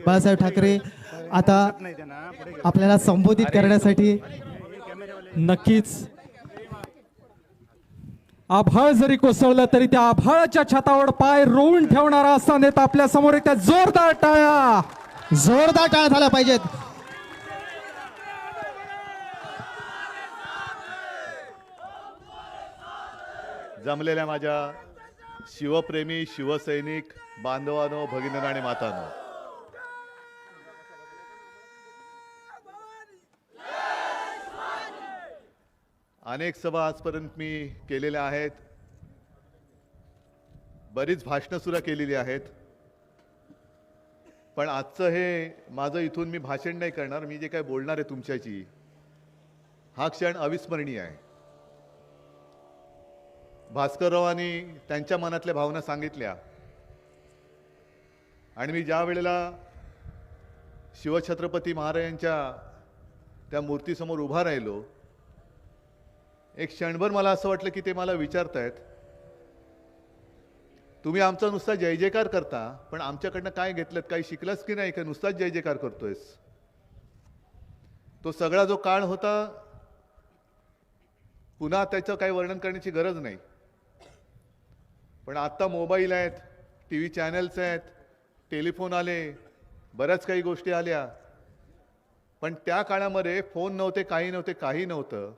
बाळासाहेब ठाकरे आता आपल्याला संबोधित करण्यासाठी नक्कीच आभाळ जरी कोसळलं तरी त्या आभाळाच्या छतावर पाय रोवून ठेवणारा असा नेता आपल्या समोर एक, त्या जोरदार टाळ्या झाल्या पाहिजेत. जमलेल्या माझ्या शिवप्रेमी शिवसैनिक बांधवांनो, भगिनींनो आणि मातांनो, अनेक सभा आजपर्यंत मी केलेल्या आहेत, बरीच भाषणं सुद्धा केलेली आहेत. पण आजचं हे माझं इथून मी भाषण नाही करणार. मी जे काय बोलणार आहे तुमच्याशी, हा क्षण अविस्मरणीय आहे. भास्कररावांनी त्यांच्या मनातल्या भावना सांगितल्या आणि मी ज्या वेळेला शिवछत्रपती महाराजांच्या त्या मूर्तीसमोर उभा राहिलो, एक क्षणभर मला असं वाटलं की ते मला विचारतायत, तुम्ही आमचा नुसता जय जयकार करता, पण आमच्याकडनं काय घेतलं, काही शिकलास की नाही, का नुसताच जय जयकार करतोयस. तो सगळा जो काळ होता, पुन्हा त्याचं काही वर्णन करण्याची गरज नाही. पण आत्ता मोबाईल आहेत, टी व्ही चॅनल्स आहेत, टेलिफोन आले, बऱ्याच काही गोष्टी आल्या. पण त्या काळामध्ये फोन नव्हते, काही नव्हतं.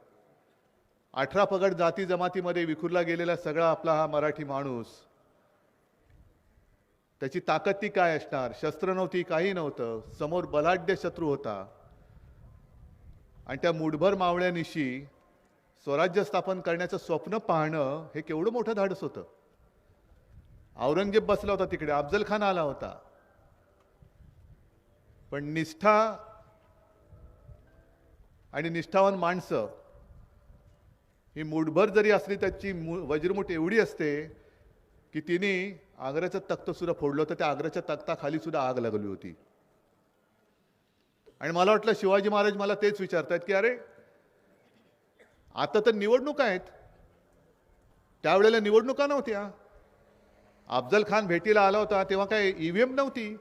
18 पगड जाती जमातीमध्ये विखुरला गेलेला सगळा आपला हा मराठी माणूस, त्याची ताकद ती काय असणार, शस्त्र नव्हती, काही नव्हतं, समोर बलाढ्य शत्रू होता. आणि त्या मुठभर मावळ्यानिशी स्वराज्य स्थापन करण्याचं स्वप्न पाहणं हे केवढं मोठं धाडस होतं. औरंगजेब बसला होता तिकडे, अफजल खान आला होता. पण निष्ठा आणि निष्ठावान माणसं ही मुठभर जरी असली, त्याची वज्रमुठ एवढी असते की तिने आग्र्याचं तख्त सुद्धा फोडलं होतं. त्या आग्र्याच्या तख्ताखाली सुद्धा आग लागली होती. आणि मला वाटलं शिवाजी महाराज मला तेच विचारतायत की अरे आता तर निवडणुका आहेत, त्यावेळेला निवडणुका नव्हत्या. अफजल खान भेटीला आला होता तेव्हा काय ईव्हीएम नव्हती.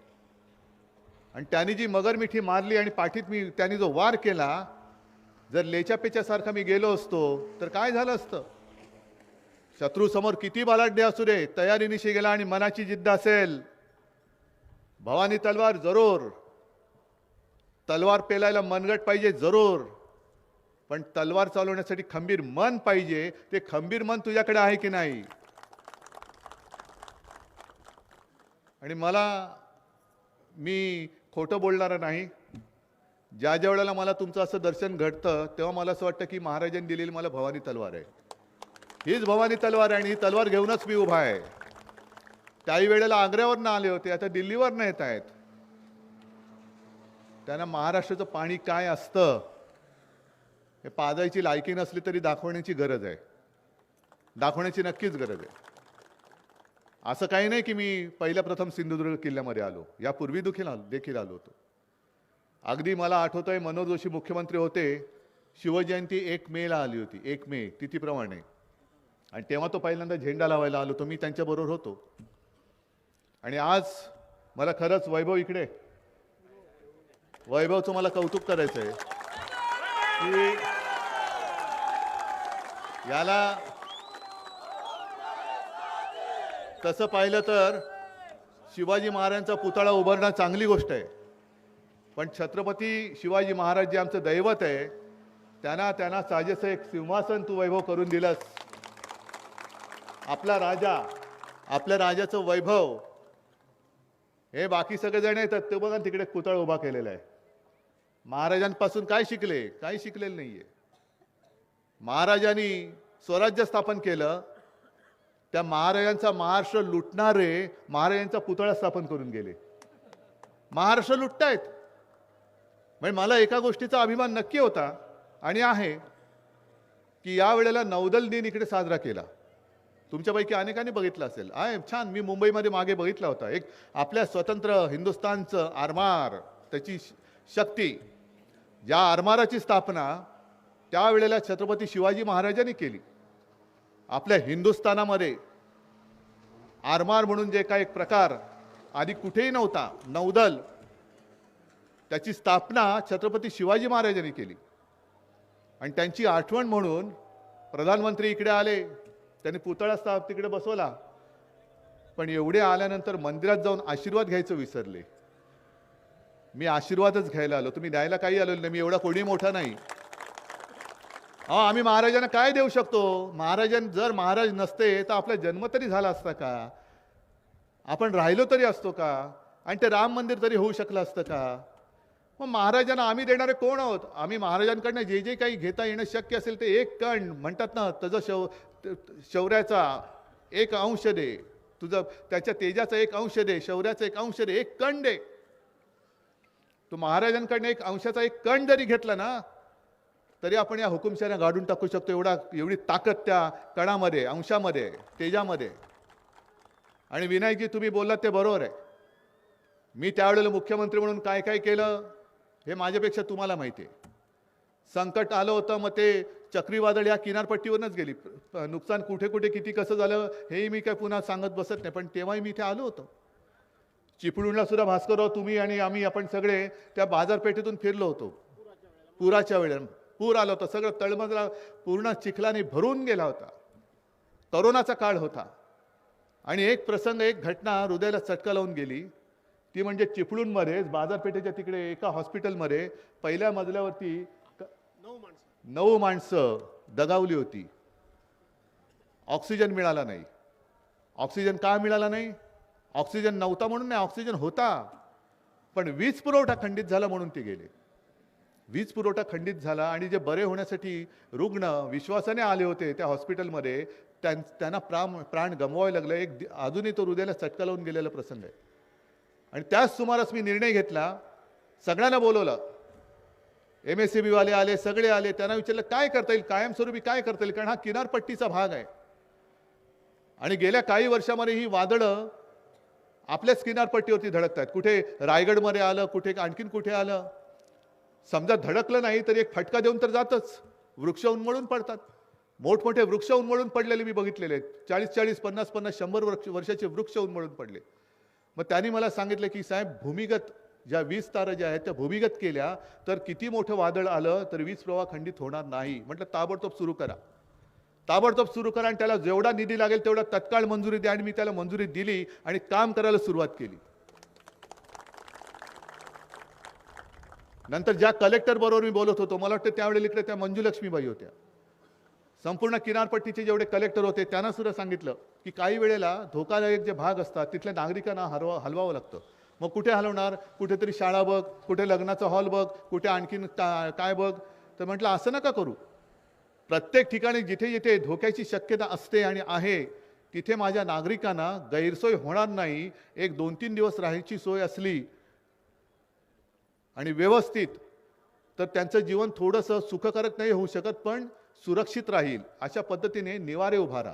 आणि त्यांनी जी मगरमिठी मारली आणि पाठीत त्यांनी जो वार केला, जर लेच्यापेच्यासारखा मी गेलो असतो तर काय झालं असतं. शत्रू समोर किती बलाढ्य असू दे, तयारीनिशी गेला आणि मनाची जिद्द असेल, भवानी तलवार जरूर, तलवार पेलायला मनगट पाहिजे जरूर, पण तलवार चालवण्यासाठी खंबीर मन पाहिजे. ते खंबीर मन तुझ्याकडे आहे की नाही. आणि मी खोटं बोलणारा नाही. ज्या वेळेला मला तुमचं असं दर्शन घडतं तेव्हा मला असं वाटतं की महाराजांनी दिलेली मला भवानी तलवार आहे, हीच भवानी तलवार आहे आणि ही तलवार घेऊनच मी उभा आहे. त्याही वेळेला आग्र्यावरनं आले होते, आता दिल्लीवरनं येत आहेत. त्यांना महाराष्ट्राचं पाणी काय असतं हे पाजायची लायकी नसली तरी दाखवण्याची गरज आहे, दाखवण्याची नक्कीच गरज आहे. असं काही नाही की मी पहिल्या प्रथम सिंधुदुर्ग किल्ल्यामध्ये आलो, यापूर्वी देखील आलो होतो. अगदी मला आठवतंय मनोहर जोशी मुख्यमंत्री होते, शिवजयंती 1 मेला आली होती, 1 मे तिथीप्रमाणे. आणि तेव्हा तो पहिल्यांदा झेंडा लावायला आलो होतो, मी त्यांच्याबरोबर होतो. आणि आज मला खरंच वैभवचं मला कौतुक करायचं आहे की याला तसं पाहिलं तर शिवाजी महाराजांचा पुतळा उभारणं चांगली गोष्ट आहे. पण छत्रपती शिवाजी महाराज जे आमचं दैवत आहे, त्यांना साजेसं एक सिंहासन तू वैभव करून दिलंस. आपला राजा, आपल्या राजाचं वैभव हे बाकी सगळेजण येतात ते बघा तिकडे पुतळा उभा केलेला आहे. महाराजांपासून काय शिकले, काही शिकलेलं नाहीये. महाराजांनी स्वराज्य स्थापन केलं, त्या महाराजांचा महाराष्ट्र लुटणारे महाराजांचा पुतळा स्थापन करून गेले. महाराष्ट्र लुटतायत. म्हणजे मला एका गोष्टीचा अभिमान नक्की होता आणि आहे की या वेळेला नौदल दिन इकडे साजरा केला. तुमच्यापैकी अनेकांनी बघितलं असेल, आहे छान. मी मुंबईमध्ये मागे बघितला होता, एक आपल्या स्वतंत्र हिंदुस्थानचं आरमार, त्याची शक्ती, ज्या आरमाराची स्थापना त्यावेळेला छत्रपती शिवाजी महाराजांनी केली. आपल्या हिंदुस्थानामध्ये आरमार म्हणून जे काही एक प्रकार आधी कुठेही नव्हता, नौदल, त्याची स्थापना छत्रपती शिवाजी महाराजांनी केली आणि त्यांची आठवण म्हणून प्रधानमंत्री इकडे आले, त्यांनी पुतळा तिकडे बसवला, पण एवढे आल्यानंतर मंदिरात जाऊन आशीर्वाद घ्यायचं विसरले. मी आशीर्वादच घ्यायला आलो, तुम्ही द्यायला काही आलो नाही, मी एवढा कोणी मोठा नाही. आम्ही महाराजांना काय देऊ शकतो? जर महाराज नसते तर आपला जन्म तरी झाला असता का? आपण राहिलो तरी असतो का? आणि ते राम मंदिर तरी होऊ शकलं असतं का? मग महाराजांना आम्ही देणारे कोण आहोत? आम्ही महाराजांकडनं जे जे काही घेता येणं शक्य असेल ते एक कण म्हणतात ना, त्याचं शौर्याचा एक अंश दे, तुझं त्याच्या तेजाचा एक अंश दे, शौर्याचा एक अंश दे, एक कण दे. तू महाराजांकडनं एक अंशाचा एक कण जरी घेतला ना तरी आपण या हुकुमशाह्यांना गाडून टाकू शकतो. एवढी ताकद त्या कणामध्ये, अंशामध्ये, तेजामध्ये. आणि विनायकजी, तुम्ही बोललात ते बरोबर आहे. मी त्यावेळेला मुख्यमंत्री म्हणून काय काय केलं हे माझ्यापेक्षा तुम्हाला माहिती आहे. संकट आलं होतं, मग ते चक्रीवादळ या किनारपट्टीवरूनच गेली. नुकसान कुठे कुठे किती कसं झालं हेही मी काय पुन्हा सांगत बसत नाही, पण तेव्हाही मी इथे आलो होतो. चिपळूणला सुद्धा भास्करराव, तुम्ही आणि आपण सगळे त्या बाजारपेठेतून फिरलो होतो. पुराच्या वेळेला पूर आला होता, सगळं तळमजला पूर्ण चिखलाने भरून गेला होता. करोनाचा काळ होता आणि एक प्रसंग, एक घटना हृदयाला चटका लावून गेली. ती म्हणजे चिपळूणमध्ये बाजारपेठेच्या तिकडे एका हॉस्पिटलमध्ये पहिल्या मजल्यावरती 9 माणसं दगावली होती. ऑक्सिजन मिळाला नाही. ऑक्सिजन का मिळाला नाही? ऑक्सिजन नव्हता म्हणून नाही, ऑक्सिजन होता, पण वीज पुरवठा खंडित झाला म्हणून ते गेले. वीज पुरवठा खंडित झाला आणि जे बरे होण्यासाठी रुग्ण विश्वासाने आले होते त्या हॉस्पिटलमध्ये, त्यांना प्राण गमवावे लागले. अजूनही तो हृदयाला चटका लावून गेलेला प्रसंग आहे. आणि त्याच सुमारास मी निर्णय घेतला, सगळ्यांना बोलवलं, MSCB वाले आले, सगळे आले. त्यांना विचारलं काय करता येईल, कायमस्वरूपी काय करता येईल, कारण हा किनारपट्टीचा भाग आहे. आणि गेल्या काही वर्षामध्ये ही वादळं आपल्याच किनारपट्टीवरती धडकत आहेत. कुठे रायगडमध्ये आलं, कुठे आणखीन कुठे आलं. समजा धडकलं नाही तरी एक फटका देऊन तर जातच. वृक्ष उन्मळून पडतात. मोठमोठे वृक्ष उन्मळून पडलेले मी बघितलेले आहेत. 40-40, 50-50, 100 वर्षाचे वृक्ष उन्मळून पडले. मग त्यांनी मला सांगितलं की साहेब, भूमिगत ज्या वीज तारा ज्या आहेत त्या भूमिगत केल्या तर किती मोठं वादळ आलं तर वीज प्रवाह खंडित होणार नाही. म्हटलं ताबडतोब सुरू करा, ताबडतोब सुरू करा आणि त्याला जेवढा निधी लागेल तेवढा तत्काळ मंजुरी द्या. आणि मी त्याला मंजुरी दिली आणि काम करायला सुरुवात केली. नंतर ज्या कलेक्टर बरोबर मी बोलत होतो, मला वाटतं त्यावेळेला इकडे त्या मंजुलक्ष्मीबाई होत्या. संपूर्ण किनारपट्टीचे जेवढे कलेक्टर होते त्यांना सुद्धा सांगितलं की काही वेळेला धोकादायक जे भाग असतात तिथल्या नागरिकांना हलवावं लागतं. मग कुठे हलवणार? कुठेतरी शाळा बघ, कुठे लग्नाचा हॉल बघ, कुठे आणखीन काय बघ. तर म्हटलं असं नका करू. प्रत्येक ठिकाणी जिथे जिथे धोक्याची शक्यता असते आणि आहे तिथे माझ्या नागरिकांना गैरसोय होणार नाही. एक 2-3 दिवस राहायची सोय असली आणि व्यवस्थित तर त्यांचं जीवन थोडंसं सुखकारक नाही होऊ शकत, पण सुरक्षित राहील अशा पद्धतीने निवारे उभारा.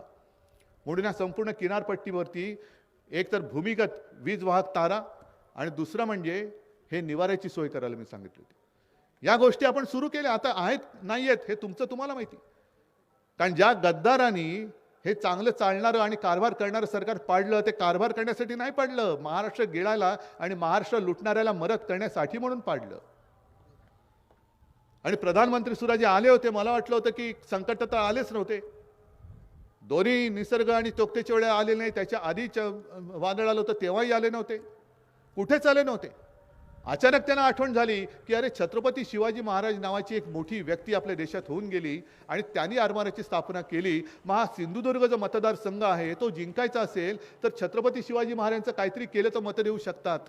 म्हणून या संपूर्ण किनारपट्टीवरती एक तर भूमिगत वीज वाहक तारा आणि दुसरं म्हणजे हे निवाऱ्याची सोय करायला मी सांगितली होती. या गोष्टी आपण सुरू केल्या. आता आहेत नाही आहेत हे तुम्हाला माहिती. कारण ज्या गद्दारांनी हे चांगलं चालणारं आणि कारभार करणारं सरकार पाडलं, ते कारभार करण्यासाठी नाही पाडलं, महाराष्ट्र गिळायला आणि महाराष्ट्र लुटणाऱ्याला मदत करण्यासाठी म्हणून पाडलं. आणि प्रधानमंत्री सुद्धा जे आले होते, मला वाटलं होतं की संकट तर आलेच नव्हते. दोन्ही निसर्ग आणि तोक्तेच्या वेळेला आले नाही, त्याच्या आधीच वादळ आलं होतं तेव्हाही आले नव्हते, कुठेच आले नव्हते. अचानक त्यांना आठवण झाली की अरे, छत्रपती शिवाजी महाराज नावाची एक मोठी व्यक्ती आपल्या देशात होऊन गेली आणि त्यांनी आरमाराची स्थापना केली. मग हा सिंधुदुर्ग जो मतदारसंघ आहे तो जिंकायचा असेल तर छत्रपती शिवाजी महाराजांचं काहीतरी केलं तर मतं देऊ शकतात.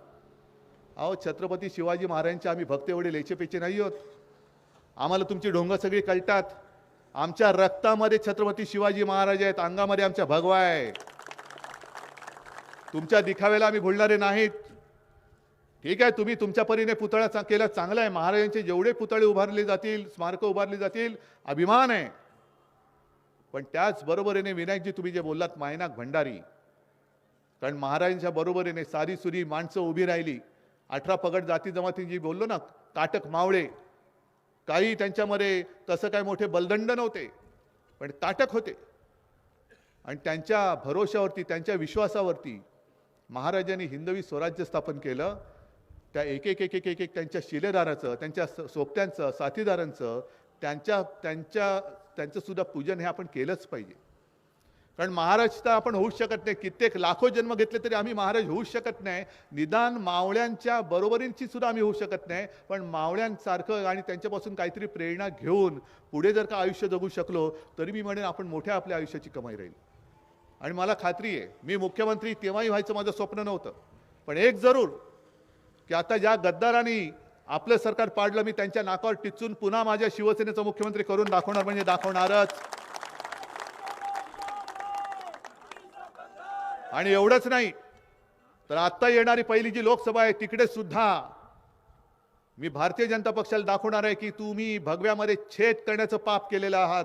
अहो, छत्रपती शिवाजी महाराजांचे आम्ही भक्त एवढे लेचेपेचे नाही आहोत. आम्हाला तुमची ढोंग सगळी कळतात. आमच्या रक्तामध्ये छत्रपती शिवाजी महाराज आहेत, अंगामध्ये आमच्या भगवा आहे. तुमच्या दिखाव्याला आम्ही भुलणारे नाहीत. ठीक आहे, तुम्ही तुमच्या परीने पुतळा केला, चांगला आहे. महाराजांचे जेवढे पुतळे उभारले जातील, स्मारकं उभारली जातील, अभिमान आहे. पण त्याच बरोबरीने विनायकजी, तुम्ही जे बोललात मायनाक भंडारी, कारण महाराजांच्या बरोबरीने सारी सुरी माणसं उभी राहिली. 18 पगड जाती जमातींची बोललो ना, काटक मावळे, काही त्यांच्यामध्ये तसं काय मोठे बलदंड नव्हते, पण ताटक होते. आणि त्यांच्या भरोशावरती, त्यांच्या विश्वासावरती महाराजांनी हिंदवी स्वराज्य स्थापन केलं. त्या एक एक एक एक एक एक त्यांच्या शिलेदाराचं, त्यांच्या सोबत्यांचं, साथीदारांचं, त्यांचं सुद्धा पूजन हे आपण केलंच पाहिजे. कारण महाराज तर आपण होऊच शकत नाही. कित्येक लाखो जन्म घेतले तरी आम्ही महाराज होऊच शकत नाही. निदान मावळ्यांच्या बरोबरींची सुद्धा आम्ही होऊ शकत नाही. पण मावळ्यांसारखं आणि त्यांच्यापासून काहीतरी प्रेरणा घेऊन पुढे जर का आयुष्य जगू शकलो तरी मी म्हणेन आपण मोठ्या आपल्या आयुष्याची कमाई राहील. आणि मला खात्री आहे, मी मुख्यमंत्री तेव्हाही व्हायचं माझं स्वप्न नव्हतं. पण एक जरूर, की आता ज्या गद्दारांनी आपलं सरकार पाडलं, मी त्यांच्या नाकावर टिचून पुन्हा माझ्या शिवसेनेचा मुख्यमंत्री करून दाखवणार, म्हणजे दाखवणारच. आणि एवढंच नाही तर आता येणारी पहिली जी लोकसभा आहे तिकडे सुद्धा मी भारतीय जनता पक्षाला दाखवणार आहे की तुम्ही भगव्यामध्ये छेद करण्याचं पाप केलेलं आहात.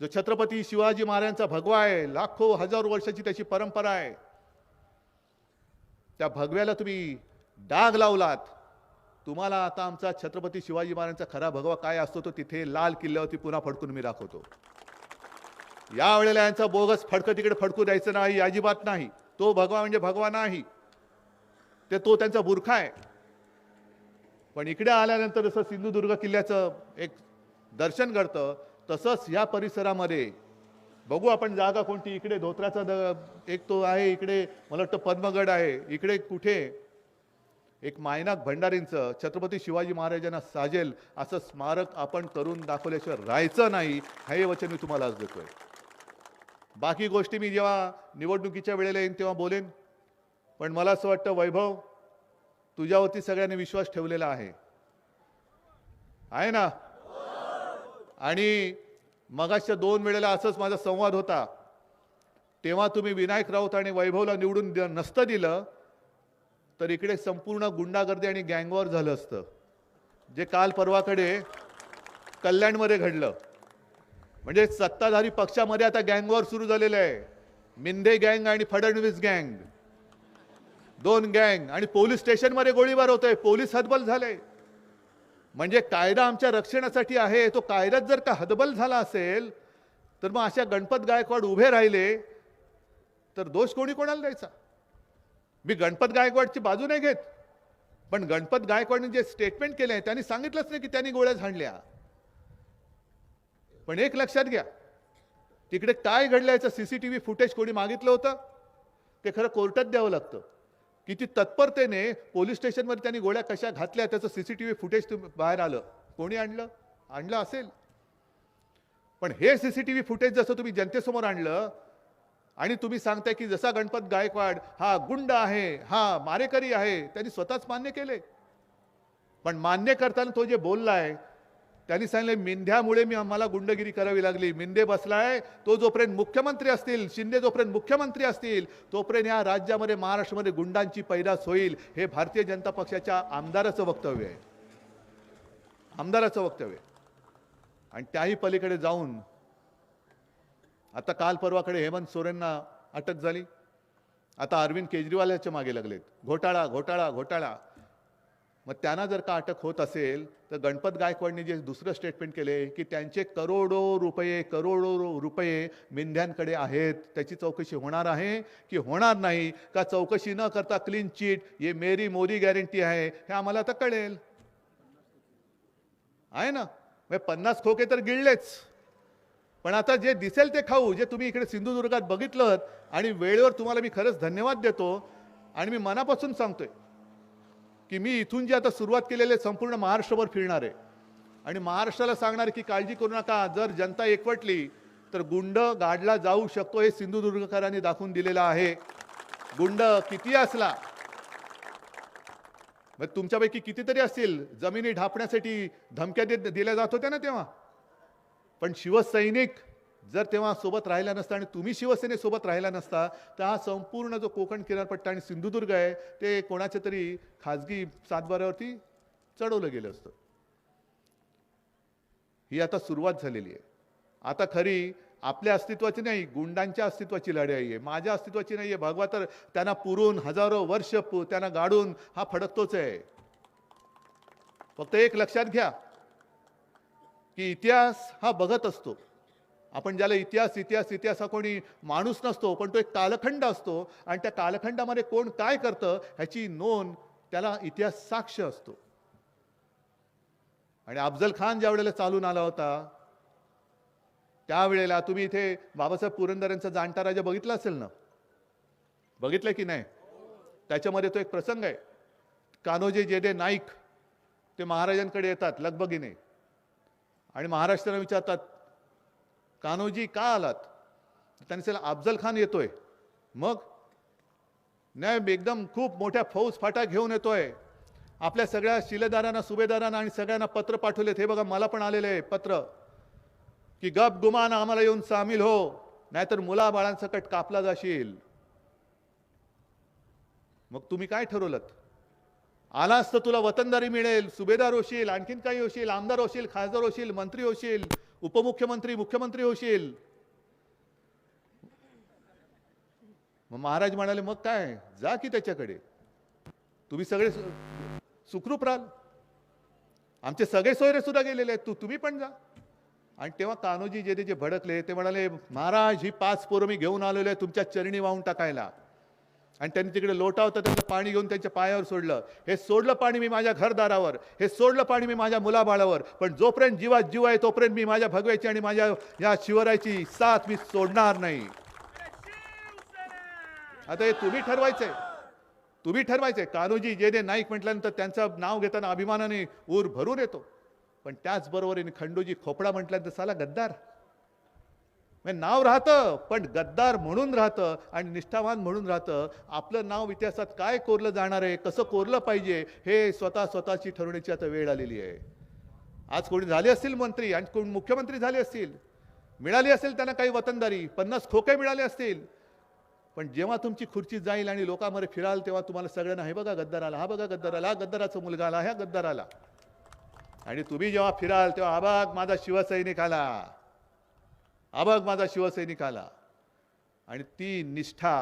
जो छत्रपती शिवाजी महाराजांचा भगवा आहे, लाखो हजारो वर्षाची त्याची परंपरा आहे, त्या भगव्याला तुम्ही डाग लावलात. तुम्हाला आता आमचा छत्रपती शिवाजी महाराजांचा खरा भगवा काय असतो तो तिथे लाल किल्ल्यावरती पुन्हा फडकून मी दाखवतो. यावेळेला यांचा बोगस फडकं तिकडे फडकू द्यायचं नाही, अजिबात नाही. तो भगवा म्हणजे भगवा नाही, तो त्यांचा बुरखा आहे. पण इकडे आल्यानंतर जसं सिंधुदुर्ग किल्ल्याचं एक दर्शन घडतं तसंच या परिसरामध्ये बघू आपण जागा कोणती. इकडे धोत्राचा एक तो आहे, इकडे मला वाटतं पद्मगड आहे, इकडे कुठे एक मायनाक भंडारींचं छत्रपती शिवाजी महाराजांना साजेल असं स्मारक आपण करून दाखवल्याशिवाय राहायचं नाही, हे वचन मी तुम्हाला आज देतोय. बाकी गोष्टी मी जेव्हा निवडणुकीच्या वेळेला येईन तेव्हा बोलेन. पण मला असं वाटतं वैभव, तुझ्यावरती सगळ्यांनी विश्वास ठेवलेला आहे ना. आणि मगाच्या 2 वेळेला असंच माझा संवाद होता. तेव्हा तुम्ही विनायक राऊत आणि वैभवला निवडून नसतं दिलं तर इकडे संपूर्ण गुंडागर्दी आणि गँगवॉर झालं असतं, जे काल परवाकडे कल्याणमध्ये घडलं. म्हणजे सत्ताधारी पक्षामध्ये आता गँगवॉर सुरू झालेलं आहे. मिंदे गँग आणि फडणवीस गँग, 2 गँग. आणि पोलीस स्टेशनमध्ये गोळीबार होतोय, पोलीस हतबल झाले. म्हणजे कायदा आमच्या रक्षणासाठी आहे, तो कायद्यात जर का हतबल झाला असेल तर मग अशा गणपत गायकवाड उभे राहिले तर दोष कोणी कोणाला द्यायचा. मी गणपत गायकवाडची बाजू नाही घेत, पण गणपत गायकवाडने जे स्टेटमेंट केलंय त्यांनी सांगितलंच नाही की त्यांनी गोळ्या झाडल्या. पण एक लक्षात घ्या, तिकडे काय घडलं याचं सीसीटीव्ही फुटेज कोणी मागितलं होतं ते खरं कोर्टात द्यावं लागतं. किती तत्परतेने पोलीस स्टेशनमध्ये त्यांनी गोळ्या कशा घातल्या त्याचं सीसीटीव्ही फुटेज बाहेर आलं. कोणी आणलं असेल. पण हे सीसीटीव्ही फुटेज जसं तुम्ही जनतेसमोर आणलं आणि तुम्ही सांगताय की जसा गणपत गायकवाड हा गुंड आहे, हा मारेकरी आहे, त्यांनी स्वतःच मान्य केले. पण मान्य करताना तो जे बोललाय त्यांनी सांगितलं मिंध्यामुळे मला गुंडगिरी करावी लागली. मिंदे बसलाय, तो जोपर्यंत मुख्यमंत्री असतील, शिंदे जोपर्यंत मुख्यमंत्री असतील तोपर्यंत या राज्यामध्ये महाराष्ट्रामध्ये गुंडांची पैदास होईल. हे भारतीय जनता पक्षाच्या आमदाराचं वक्तव्य आहे, आमदाराचं वक्तव्य. आणि त्याही पलीकडे जाऊन आता काल परवाकडे हेमंत सोरेनना अटक झाली. आता अरविंद केजरीवालाच्या मागे लागलेत. घोटाळा घोटाळा घोटाळा. मग त्यांना जर का अटक होत असेल तर गणपत गायकवाडने जे दुसरं स्टेटमेंट केले की त्यांचे करोडो रुपये मिंध्यांकडे आहेत, त्याची चौकशी होणार आहे की होणार नाही, का चौकशी न करता क्लीन चिट ये मेरी मोदी गॅरंटी आहे हे आम्हाला आता कळेल. आहे ना. 50 खोके तर गिळलेच, पण आता जे दिसेल ते खाऊ. जे तुम्ही इकडे सिंधुदुर्गात बघितलं आणि वेळेवर तुम्हाला मी खरंच धन्यवाद देतो. आणि मी मनापासून सांगतोय की मी इथून जे आता सुरुवात केलेले संपूर्ण महाराष्ट्रभर फिरणार आहे आणि महाराष्ट्राला सांगणार की काळजी करू नका, जर जनता एकवटली तर गुंड गाडला जाऊ शकतो. हे सिंधुदुर्गकरांनी दाखवून दिलेलं आहे. गुंड किती असला, मग तुमच्यापैकी कितीतरी असतील जमिनी ढापण्यासाठी धमक्या दिल्या जात होत्या ना तेव्हा. पण शिवसैनिक जर तेव्हा सोबत राहिला नसता आणि तुम्ही शिवसेनेसोबत राहिला नसता तर हा संपूर्ण जो कोकण किनारपट्टा आणि सिंधुदुर्ग आहे ते कोणाच्या तरी खाजगी सातबाऱ्यावरती चढवलं गेलं असतं. ही आता सुरुवात झालेली आहे. आता खरी आपल्या अस्तित्वाची नाही, गुंडांच्या अस्तित्वाची लढाई आहे. माझ्या अस्तित्वाची नाही आहे. भगवा तर त्यांना पुरून हजारो वर्ष त्यांना गाडून हा फडकतोच आहे. फक्त एक लक्षात घ्या की इतिहास हा बघत असतो. आपण ज्याला इतिहास हा कोणी माणूस नसतो, पण तो एक कालखंड असतो आणि त्या कालखंडामध्ये कोण काय करतं ह्याची नोंद त्याला इतिहास साक्ष असतो. आणि अफजल खान ज्या वेळेला चालून आला होता त्यावेळेला तुम्ही इथे बाबासाहेब पुरंदरेंचा जाणता राजा बघितला असेल ना, बघितलं की नाही? त्याच्यामध्ये तो एक प्रसंग आहे. कान्होजी जेडे नाईक ते महाराजांकडे येतात लगबगीने आणि महाराष्ट्राला विचारतात, कान्होजी का आलात? त्यांनी सांगितलं अफजल खान येतोय. मग नाही, एकदम खूप मोठ्या फौज फाटा घेऊन येतोय. आपल्या सगळ्या शिलेदारांना, सुभेदारांना आणि सगळ्यांना पत्र पाठवलेत. हे बघा, मला पण आलेले आहे पत्र की गप गुमान आम्हाला येऊन सामील हो, नाहीतर मुलाबाळांसकट कापला जाशील. मग तुम्ही काय ठरवलं? आलास तर तुला वतनदारी मिळेल, सुभेदार होशील, आणखीन काही होशील, आमदार होशील, खासदार होशील, मंत्री होशील, उपमुख्यमंत्री, मुख्यमंत्री होशील. मग महाराज म्हणाले मग काय, जा की त्याच्याकडे, तुम्ही सगळे सुखरूप राहाल, आमचे सगळे सोयरे सुद्धा गेलेले आहेत, तुम्ही पण जा. आणि तेव्हा कान्होजी जे भडकले ते म्हणाले, महाराज ही 5 पोरं मी घेऊन आलेलो आहे तुमच्या चरणी वाहून टाकायला. आणि त्यांनी तिकडे लोटा होता त्याचं पाणी घेऊन त्यांच्या पायावर सोडलं. हे सोडलं पाणी मी माझ्या घरदारावर, हे सोडलं पाणी मी माझ्या मुलाबाळावर, पण जोपर्यंत जीवात जीव आहे तोपर्यंत मी माझ्या भगव्याची आणि माझ्या या शिवरायाची साथ मी सोडणार नाही. आता हे तुम्ही ठरवायचंय, तुम्ही ठरवायचंय. कान्होजी जेडे नाईक म्हटल्यानंतर त्यांचं नाव घेताना अभिमानाने ऊर भरून येतो, पण त्याचबरोबर खंडोजी खोपडा म्हटल्यानंतर साला गद्दार नाव राहतं, पण गद्दार म्हणून राहतं आणि निष्ठावान म्हणून राहतं. आपलं नाव इतिहासात काय कोरलं जाणार आहे, कसं कोरलं पाहिजे हे स्वतःची ठरवण्याची आता वेळ आलेली आहे. आज कोणी झाले असतील मंत्री आणि कोण मुख्यमंत्री झाले असतील, मिळाली असेल त्यांना काही वतनदारी, 50 खोके मिळाले असतील, पण जेव्हा तुमची खुर्ची जाईल आणि लोकांमध्ये फिराल तेव्हा तुम्हाला सगळ्यांना हे बघा गद्दार आला, हा बघा गद्दार आला, हा गद्दाराचा मुलगा आला, ह्या गद्दार आला. आणि तुम्ही जेव्हा फिराल तेव्हा आबाग माझा शिवसैनिक आला, आबाग माझा शिवसैनिक आला. आणि ती निष्ठा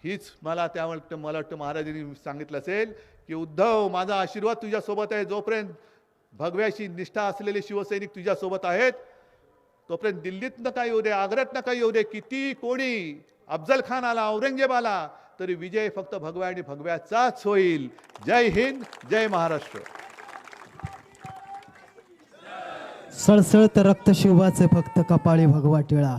हीच मला वाटतं महाराजांनी सांगितलं असेल की उद्धव माझा आशीर्वाद तुझ्यासोबत आहे. जोपर्यंत भगव्याशी निष्ठा असलेले शिवसैनिक तुझ्यासोबत आहेत तोपर्यंत दिल्लीत नका येऊ दे, आग्र्यात नका येऊ दे, किती कोणी अफजल खान आला, औरंगजेब आला, तरी विजय फक्त भगव्या आणि भगव्याचाच होईल. जय हिंद, जय महाराष्ट्र. सळसळत रक्त शिवाचे फक्त कपाळी भगवा टिळा.